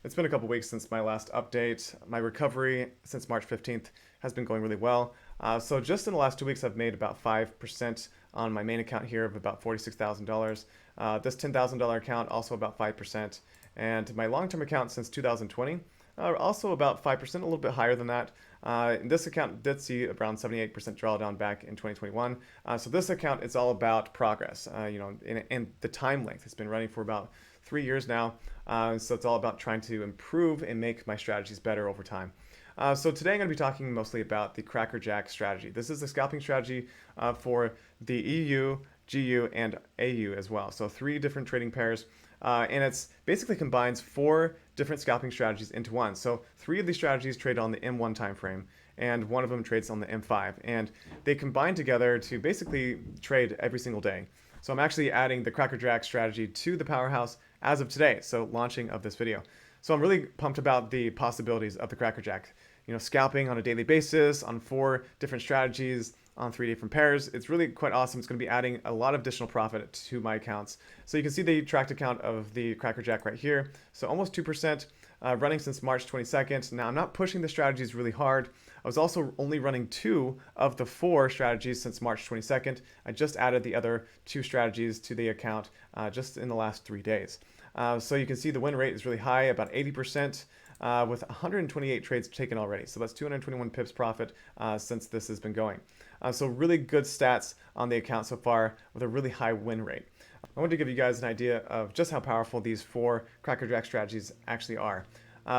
It's been a couple weeks since my last update. My recovery since March 15th has been going really well. So just in the last 2 weeks, I've made about 5% on my main account here of about $46,000. This $10,000 account also about 5%. And my long-term account since 2020, also about 5%, a little bit higher than that. This account did see around 78% drawdown back in 2021. So this account is all about progress, and the time length. It's been running for about 3 years now. So it's all about trying to improve and make my strategies better over time. So today I'm going to be talking mostly about the Crackerjack strategy. This is the scalping strategy for the EU, GU, and AU as well. So 3 different trading pairs. And it's basically combines 4 different scalping strategies into one. So 3 of these strategies trade on the M1 time frame, and 1 of them trades on the M5. And they combine together to basically trade every single day. So I'm actually adding the Crackerjack strategy to the Powerhouse as of today, so launching of this video. So I'm really pumped about the possibilities of the Crackerjack. Scalping on a daily basis on 4 different strategies on 3 different pairs. It's really quite awesome. It's going to be adding a lot of additional profit to my accounts. So you can see the tracked account of the Crackerjack right here. So almost 2%, running since March 22nd. Now I'm not pushing the strategies really hard. I was also only running 2 of the 4 strategies since March 22nd. I just added the other 2 strategies to the account just in the last 3 days. So you can see the win rate is really high, about 80%. With 128 trades taken already. So that's 221 pips profit since this has been going. So really good stats on the account so far with a really high win rate. I wanted to give you guys an idea of just how powerful these 4 Crackerjack strategies actually are.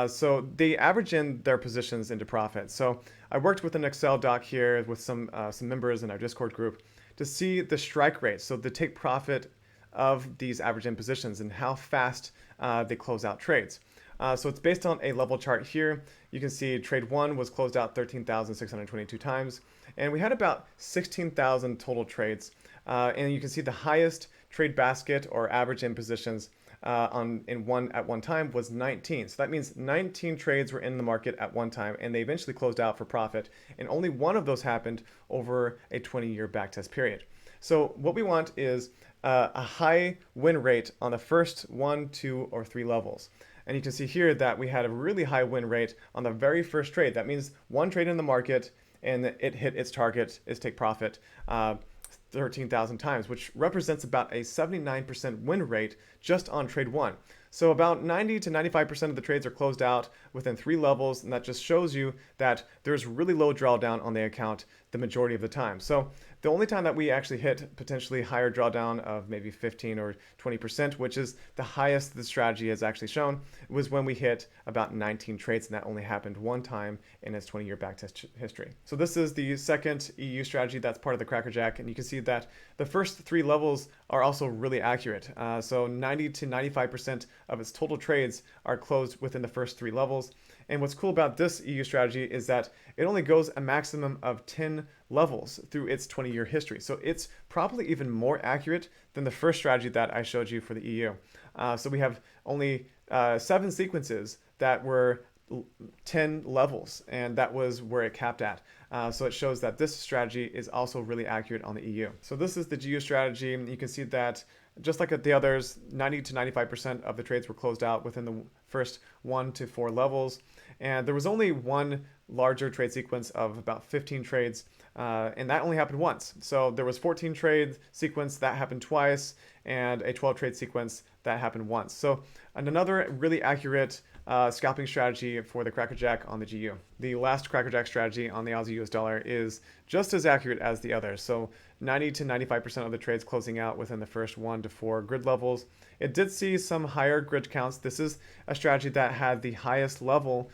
So they average in their positions into profit. So I worked with an Excel doc here with some members in our Discord group to see the strike rate. So the take profit of these average in positions and how fast they close out trades. So it's based on a level chart here. You can see trade 1 was closed out 13,622 times, and we had about 16,000 total trades. And you can see the highest trade basket or average in positions at one time was 19. So that means 19 trades were in the market at one time, and they eventually closed out for profit. And only 1 of those happened over a 20-year backtest period. So what we want is a high win rate on the first 1, 2, or 3 levels. And you can see here that we had a really high win rate on the very first trade. That means 1 trade in the market and it hit its target, its take profit, 13,000 times, which represents about a 79% win rate just on trade 1. So about 90 to 95% of the trades are closed out within 3 levels, and that just shows you that there's really low drawdown on the account the majority of the time. So the only time that we actually hit potentially higher drawdown of maybe 15 or 20%, which is the highest the strategy has actually shown, was when we hit about 19 trades, and that only happened 1 time in its 20-year backtest history. So this is the second EU strategy that's part of the Crackerjack, and you can see that the first 3 levels are also really accurate. So 90 to 95% of its total trades are closed within the first 3 levels. And what's cool about this EU strategy is that it only goes a maximum of 10 levels through its 20-year history. So it's probably even more accurate than the first strategy that I showed you for the EU. So we have only 7 sequences that were 10 levels, and that was where it capped at. So it shows that this strategy is also really accurate on the EU. So this is the GU strategy. You can see that just like the others, 90 to 95% of the trades were closed out within the first 1 to 4 levels. And there was only 1 larger trade sequence of about 15 trades, and that only happened once. So there was 14 trade sequence that happened twice, and a 12 trade sequence that happened once. So another really accurate scalping strategy for the Crackerjack on the GU. The last Crackerjack strategy on the Aussie US dollar is just as accurate as the others. So 90 to 95% of the trades closing out within the first 1 to 4 grid levels. It did see some higher grid counts. This is a strategy that had the highest level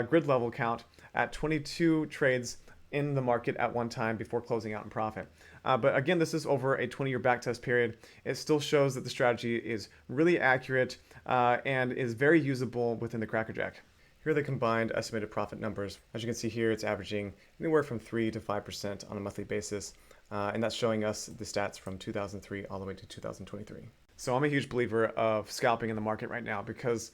grid level count at 22 trades in the market at one time before closing out in profit. But again, this is over a 20-year backtest period. It still shows that the strategy is really accurate and is very usable within the Crackerjack. Here are the combined estimated profit numbers. As you can see here, it's averaging anywhere from 3 to 5% on a monthly basis. And that's showing us the stats from 2003 all the way to 2023. So I'm a huge believer of scalping in the market right now because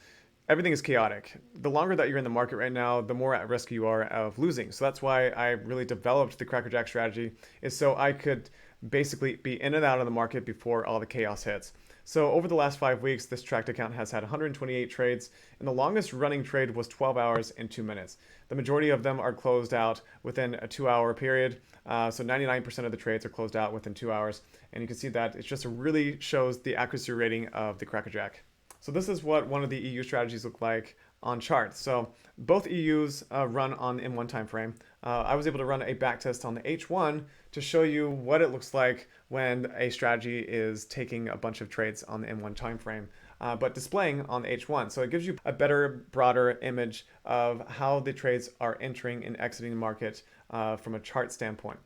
everything is chaotic. The longer that you're in the market right now, the more at risk you are of losing. So that's why I really developed the Crackerjack strategy, is so I could basically be in and out of the market before all the chaos hits. So over the last 5 weeks, this tracked account has had 128 trades, and the longest running trade was 12 hours and 2 minutes. The majority of them are closed out within a 2-hour period. So 99% of the trades are closed out within 2 hours. And you can see that it just really shows the accuracy rating of the Crackerjack. So this is what one of the EU strategies look like on charts. So both EUs run on the M1 time frame. I was able to run a backtest on the H1 to show you what it looks like when a strategy is taking a bunch of trades on the M1 time frame, but displaying on the H1. So it gives you a better, broader image of how the trades are entering and exiting the market from a chart standpoint.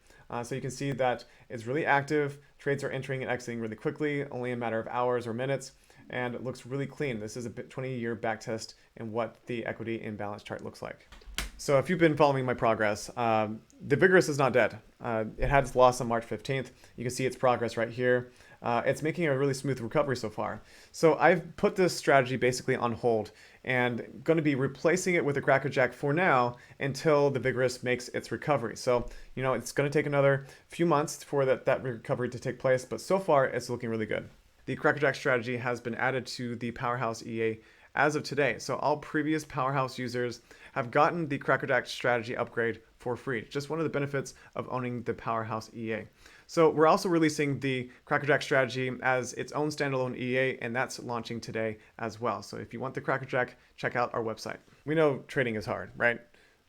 So you can see that it's really active. Trades are entering and exiting really quickly, only a matter of hours or minutes. And it looks really clean. This is a 20-year backtest in what the equity imbalance chart looks like. So if you've been following my progress, the Vigorous is not dead. It had its loss on March 15th. You can see its progress right here. It's making a really smooth recovery so far. So I've put this strategy basically on hold and going to be replacing it with a Crackerjack for now until the Vigorous makes its recovery. So, it's going to take another few months for that recovery to take place, but so far it's looking really good. The Crackerjack strategy has been added to the Powerhouse EA as of today. So all previous Powerhouse users have gotten the Crackerjack strategy upgrade for free. Just one of the benefits of owning the Powerhouse EA. So we're also releasing the Crackerjack strategy as its own standalone EA, and that's launching today as well. So if you want the Crackerjack, check out our website. We know trading is hard, right?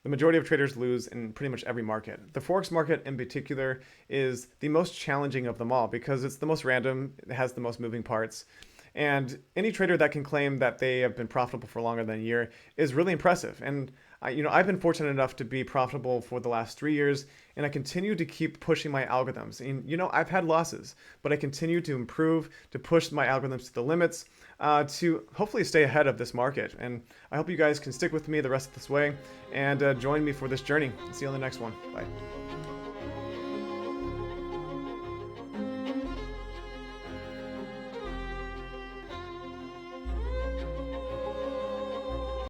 The majority of traders lose in pretty much every market. The Forex market in particular is the most challenging of them all because it's the most random, it has the most moving parts. And any trader that can claim that they have been profitable for longer than a year is really impressive. And I've been fortunate enough to be profitable for the last 3 years, and I continue to keep pushing my algorithms. And I've had losses, but I continue to improve, to push my algorithms to the limits, to hopefully stay ahead of this market. And I hope you guys can stick with me the rest of this way and join me for this journey. See you on the next one. Bye.